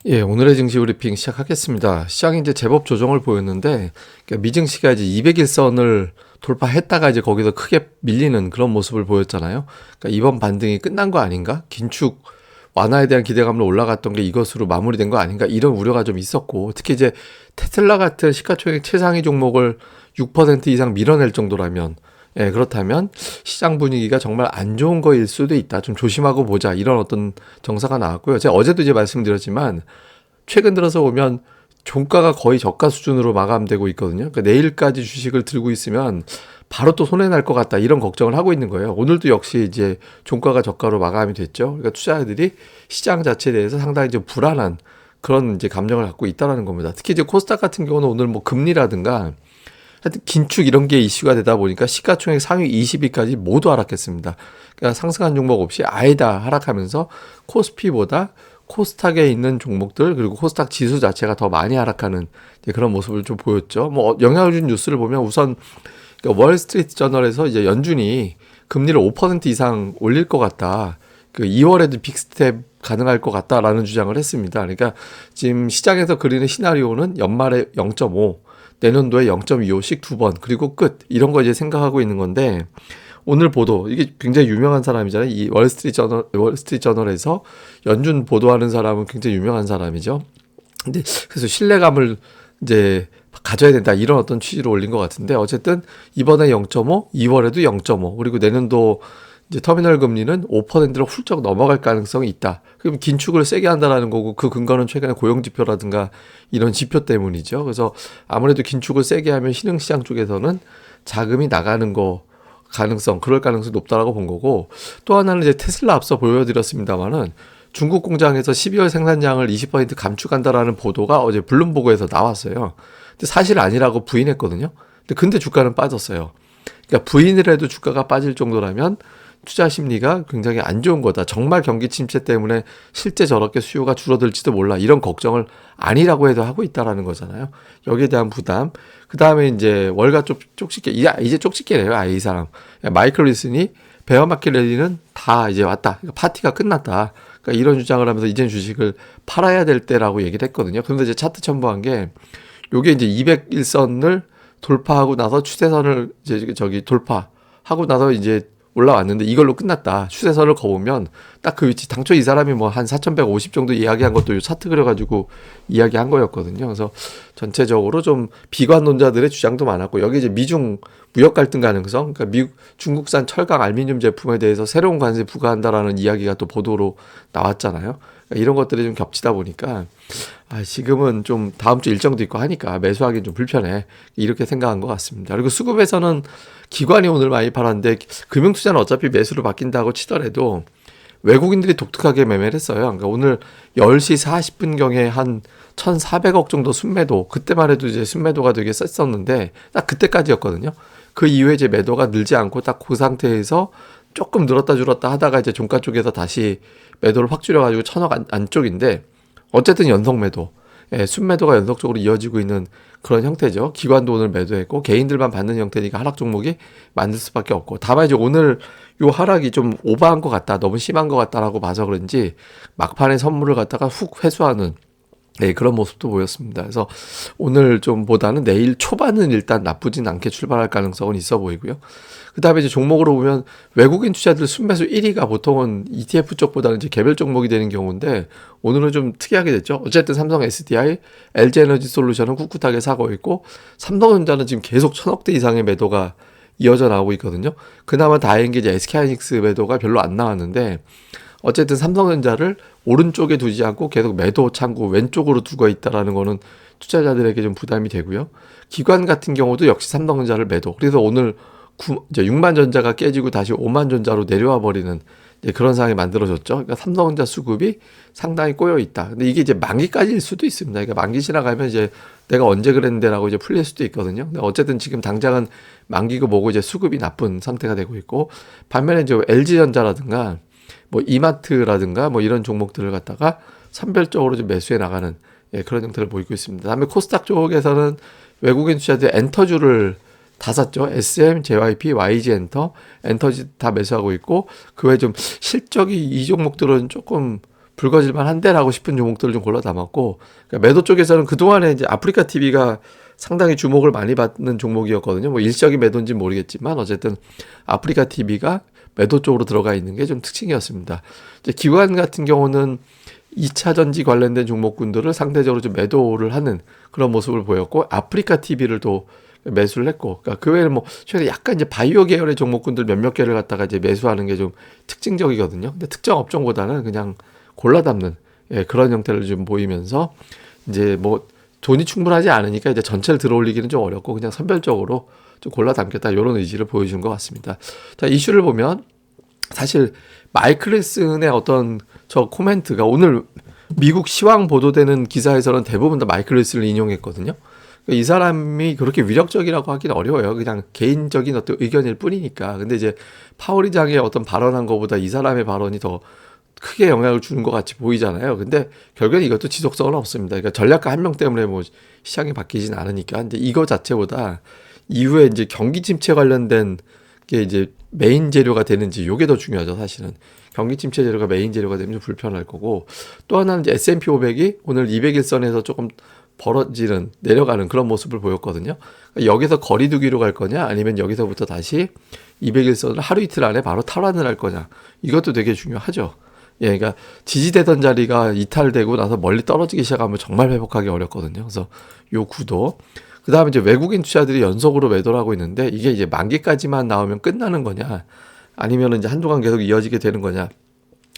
예, 오늘의 증시 브리핑 시작하겠습니다. 시장이 이제 제법 조정을 보였는데, 그러니까 미증시가 이제 200일선을 돌파했다가 이제 거기서 크게 밀리는 그런 모습을 보였잖아요. 그러니까 이번 반등이 끝난 거 아닌가? 긴축 완화에 대한 기대감으로 올라갔던 게 이것으로 마무리된 거 아닌가? 이런 우려가 좀 있었고, 특히 이제 테슬라 같은 시가총액 최상위 종목을 6% 이상 밀어낼 정도라면, 예, 그렇다면 시장 분위기가 정말 안 좋은 거일 수도 있다. 좀 조심하고 보자. 이런 어떤 정사가 나왔고요. 제가 어제도 이제 말씀드렸지만 최근 들어서 보면 종가가 거의 저가 수준으로 마감되고 있거든요. 그러니까 내일까지 주식을 들고 있으면 바로 또 손해 날 것 같다. 이런 걱정을 하고 있는 거예요. 오늘도 역시 이제 종가가 저가로 마감이 됐죠. 그러니까 투자자들이 시장 자체에 대해서 상당히 좀 불안한 그런 이제 감정을 갖고 있다라는 겁니다. 특히 이제 코스닥 같은 경우는 오늘 뭐 금리라든가 하여튼 긴축 이런 게 이슈가 되다 보니까 시가총액 상위 20위까지 모두 하락했습니다. 그러니까 상승한 종목 없이 아예 다 하락하면서 코스피보다 코스닥에 있는 종목들 그리고 코스닥 지수 자체가 더 많이 하락하는 그런 모습을 좀 보였죠. 뭐 영향을 준 뉴스를 보면 우선 그러니까 월스트리트 저널에서 이제 연준이 금리를 5% 이상 올릴 것 같다. 그 2월에도 빅스텝 가능할 것 같다라는 주장을 했습니다. 그러니까 지금 시장에서 그리는 시나리오는 연말에 0.5, 내년도에 0.25씩 두 번, 그리고 끝. 이런 거 이제 생각하고 있는 건데, 오늘 보도, 이게 굉장히 유명한 사람이잖아요. 이 월스트리트 저널에서 연준 보도하는 사람은 굉장히 유명한 사람이죠. 근데 그래서 신뢰감을 이제 가져야 된다. 이런 어떤 취지로 올린 것 같은데, 어쨌든 이번에 0.5, 2월에도 0.5, 그리고 내년도 이제 터미널 금리는 5%로 훌쩍 넘어갈 가능성이 있다. 그럼 긴축을 세게 한다라는 거고 그 근거는 최근에 고용 지표라든가 이런 지표 때문이죠. 그래서 아무래도 긴축을 세게 하면 신흥시장 쪽에서는 자금이 나가는 거 그럴 가능성이 높다라고 본 거고 또 하나는 이제 테슬라 앞서 보여드렸습니다만은 중국 공장에서 12월 생산량을 20% 감축한다라는 보도가 어제 블룸버그에서 나왔어요. 근데 사실 아니라고 부인했거든요. 근데 주가는 빠졌어요. 그러니까 부인을 해도 주가가 빠질 정도라면 투자 심리가 굉장히 안 좋은 거다. 정말 경기 침체 때문에 실제 저렇게 수요가 줄어들지도 몰라. 이런 걱정을 아니라고 해도 하고 있다라는 거잖아요. 여기에 대한 부담. 그 다음에 이제 월가 쪽집게, 이제 쪽집게래요. 아예 이 사람. 마이클 리슨이 베어마켓 랠리는 다 이제 왔다. 그러니까 파티가 끝났다. 그러니까 이런 주장을 하면서 이젠 주식을 팔아야 될 때라고 얘기를 했거든요. 그런데 이제 차트 첨부한 게 요게 이제 201선을 돌파하고 나서 추세선을 이제 돌파하고 나서 이제 올라왔는데 이걸로 끝났다. 추세선을 거보면 딱 그 위치 당초 이 사람이 뭐 한 4,150 정도 이야기한 것도 요 차트 그려가지고 이야기한 거였거든요. 그래서 전체적으로 좀 비관론자들의 주장도 많았고 여기 이제 미중 무역 갈등 가능성, 그러니까 중국산 철강 알루미늄 제품에 대해서 새로운 관세 부과한다라는 이야기가 또 보도로 나왔잖아요. 그러니까 이런 것들이 좀 겹치다 보니까 지금은 좀 다음 주 일정도 있고 하니까 매수하기는 좀 불편해. 이렇게 생각한 것 같습니다. 그리고 수급에서는 기관이 오늘 많이 팔았는데 금융투자는 어차피 매수로 바뀐다고 치더라도 외국인들이 독특하게 매매를 했어요. 그러니까 오늘 10시 40분경에 한 1,400억 정도 순매도, 그때만 해도 이제 순매도가 되게 셌었는데 딱 그때까지였거든요. 그 이후에 이제 매도가 늘지 않고 딱 그 상태에서 조금 늘었다 줄었다 하다가 이제 종가 쪽에서 다시 매도를 확 줄여가지고 1,000억 안쪽인데 어쨌든 연속 매도, 순매도가 연속적으로 이어지고 있는 그런 형태죠. 기관도 오늘 매도했고 개인들만 받는 형태니까 하락 종목이 만들 수밖에 없고 다만 이제 오늘 요 하락이 좀 오버한 것 같다, 너무 심한 것 같다라고 봐서 그런지 막판에 선물을 갖다가 훅 회수하는 그런 모습도 보였습니다. 그래서 오늘 좀 보다는 내일 초반은 일단 나쁘진 않게 출발할 가능성은 있어 보이고요. 그 다음에 이제 종목으로 보면 외국인 투자들 순매수 1위가 보통은 ETF 쪽보다는 이제 개별 종목이 되는 경우인데 오늘은 좀 특이하게 됐죠. 어쨌든 삼성 SDI, LG에너지 솔루션은 꿋꿋하게 사고 있고 삼성전자는 지금 계속 1,000억대 이상의 매도가 이어져 나오고 있거든요. 그나마 다행인 게 이제 SK하이닉스 매도가 별로 안 나왔는데 어쨌든 삼성전자를 오른쪽에 두지 않고 계속 매도 창구 왼쪽으로 두고 있다라는 거는 투자자들에게 좀 부담이 되고요. 기관 같은 경우도 역시 삼성전자를 매도. 그래서 오늘 이제 6만 전자가 깨지고 다시 5만 전자로 내려와 버리는 그런 상황이 만들어졌죠. 그러니까 삼성전자 수급이 상당히 꼬여 있다. 근데 이게 이제 만기까지일 수도 있습니다. 그러니까 만기 지나가면 이제 내가 언제 그랬는데라고 이제 풀릴 수도 있거든요. 근데 어쨌든 지금 당장은 만기고 뭐고 이제 수급이 나쁜 상태가 되고 있고 반면에 이제 LG전자라든가 뭐 이마트라든가 뭐 이런 종목들을 갖다가 선별적으로 좀 매수해 나가는 그런 형태를 보이고 있습니다. 다음에 코스닥 쪽에서는 외국인 투자들 엔터주를 다 샀죠. SM, JYP, YG엔터, 엔터지 다 매수하고 있고 그 외에 좀 실적이 이 종목들은 조금 불거질만 한데라고 싶은 종목들을 좀 골라 담았고, 그러니까 매도 쪽에서는 그동안에 이제 아프리카 TV가 상당히 주목을 많이 받는 종목이었거든요. 뭐 일시적인 매도인지 모르겠지만 어쨌든 아프리카 TV가 매도 쪽으로 들어가 있는 게 좀 특징이었습니다. 이제 기관 같은 경우는 2차 전지 관련된 종목군들을 상대적으로 좀 매도를 하는 그런 모습을 보였고, 아프리카 TV를 또 매수를 했고, 그러니까 그 외에는 뭐 최근에 약간 이제 바이오 계열의 종목군들 몇몇 개를 갖다가 이제 매수하는 게 좀 특징적이거든요. 근데 특정 업종보다는 그냥 골라 담는, 예, 그런 형태를 좀 보이면서 이제 뭐 돈이 충분하지 않으니까 이제 전체를 들어올리기는 좀 어렵고 그냥 선별적으로 좀 골라 담겠다 이런 의지를 보여준 것 같습니다. 자, 이슈를 보면 사실 마이클 릴슨의 어떤 저 코멘트가 오늘 미국 시황 보도되는 기사에서는 대부분 다 마이클 릴슨을 인용했거든요. 이 사람이 그렇게 위력적이라고 하기는 어려워요. 그냥 개인적인 어떤 의견일 뿐이니까. 근데 이제 파월 의장의 어떤 발언한 것보다 이 사람의 발언이 더 크게 영향을 주는 것 같이 보이잖아요. 근데 결국엔 이것도 지속성은 없습니다. 그러니까 전략가 한 명 때문에 뭐 시장이 바뀌진 않으니까. 근데 이거 자체보다 이후에 이제 경기 침체 관련된 게 이제 메인 재료가 되는지 요게 더 중요하죠, 사실은. 경기 침체 재료가 메인 재료가 되면 좀 불편할 거고, 또 하나는 이제 S&P 500이 오늘 200일선에서 조금 벌어지는, 내려가는 그런 모습을 보였거든요. 그러니까 여기서 거리두기로 갈 거냐, 아니면 여기서부터 다시 200일선을 하루 이틀 안에 바로 탈환을 할 거냐, 이것도 되게 중요하죠. 예, 그러니까 지지되던 자리가 이탈되고 나서 멀리 떨어지기 시작하면 정말 회복하기 어렵거든요. 그래서 요 구도. 그 다음에 이제 외국인 투자들이 연속으로 매도를 하고 있는데, 이게 이제 만기까지만 나오면 끝나는 거냐, 아니면 이제 한동안 계속 이어지게 되는 거냐.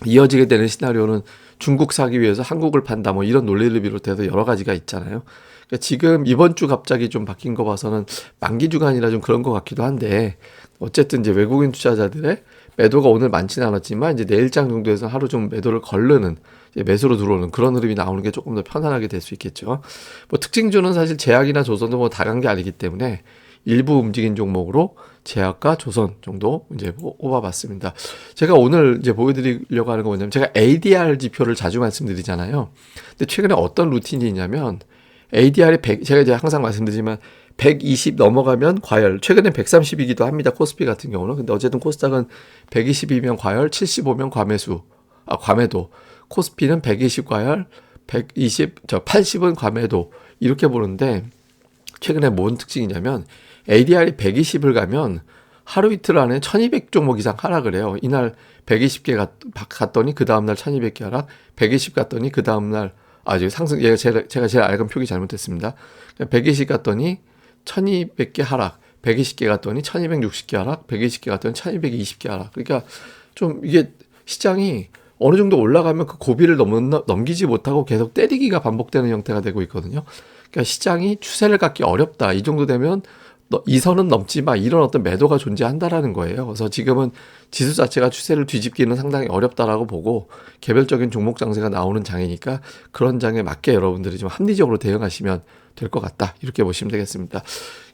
이어지게 되는 시나리오는 중국 사기 위해서 한국을 판다, 뭐 이런 논리를 비롯해서 여러 가지가 있잖아요. 그러니까 지금 이번 주 갑자기 좀 바뀐 거 봐서는 만기 주간이라 좀 그런 것 같기도 한데, 어쨌든 이제 외국인 투자자들의 매도가 오늘 많지는 않았지만 이제 내일장 정도에서 하루 좀 매도를 거르는, 이제 매수로 들어오는 그런 흐름이 나오는 게 조금 더 편안하게 될 수 있겠죠. 뭐 특징주는 사실 제약이나 조선도 뭐 다 간 게 아니기 때문에 일부 움직인 종목으로 제약과 조선 정도 이제 꼽아봤습니다. 제가 오늘 이제 보여드리려고 하는 건 뭐냐면, 제가 ADR 지표를 자주 말씀드리잖아요. 근데 최근에 어떤 루틴이 있냐면, ADR이 100, 제가 이제 항상 말씀드리지만 120 넘어가면 과열, 최근에 130이기도 합니다. 코스피 같은 경우는. 근데 어쨌든 코스닥은 120이면 과열, 75면 과매수, 과매도. 코스피는 120 과열, 80은 과매도. 이렇게 보는데, 최근에 뭔 특징이냐면 ADR이 120을 가면 하루 이틀 안에 1200 종목 이상 하락을 해요. 이날 120개 갔더니 그 다음날 1200개 하락, 120 갔더니 그 다음날 지금 상승, 제가 제일 알건 표기 잘못했습니다. 120 갔더니 1200개 하락, 120개 갔더니 1260개 하락, 120개 갔더니 1220개 하락. 그러니까 좀 이게 시장이 어느 정도 올라가면 그 고비를 넘기지 못하고 계속 때리기가 반복되는 형태가 되고 있거든요. 그러니까 시장이 추세를 갖기 어렵다, 이 정도 되면 이 선은 넘지 마, 이런 어떤 매도가 존재한다라는 거예요. 그래서 지금은 지수 자체가 추세를 뒤집기는 상당히 어렵다라고 보고, 개별적인 종목 장세가 나오는 장이니까 그런 장에 맞게 여러분들이 좀 합리적으로 대응하시면 될 것 같다, 이렇게 보시면 되겠습니다.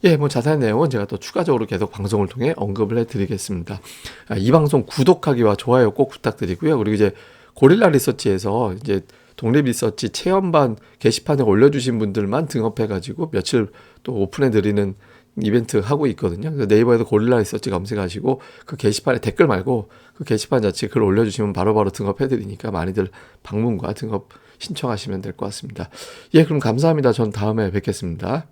예, 뭐 자세한 내용은 제가 또 추가적으로 계속 방송을 통해 언급을 해드리겠습니다. 이 방송 구독하기와 좋아요 꼭 부탁드리고요. 그리고 이제 고릴라 리서치에서 이제 독립 리서치 체험반 게시판에 올려주신 분들만 등업해가지고 며칠 또 오픈해드리는 이벤트 하고 있거든요. 그래서 네이버에서 고릴라 리서치 검색하시고 그 게시판에 댓글 말고 그 게시판 자체에 글 올려주시면 바로바로 등업해드리니까 많이들 방문과 등업 신청하시면 될 것 같습니다. 예, 그럼 감사합니다. 전 다음에 뵙겠습니다.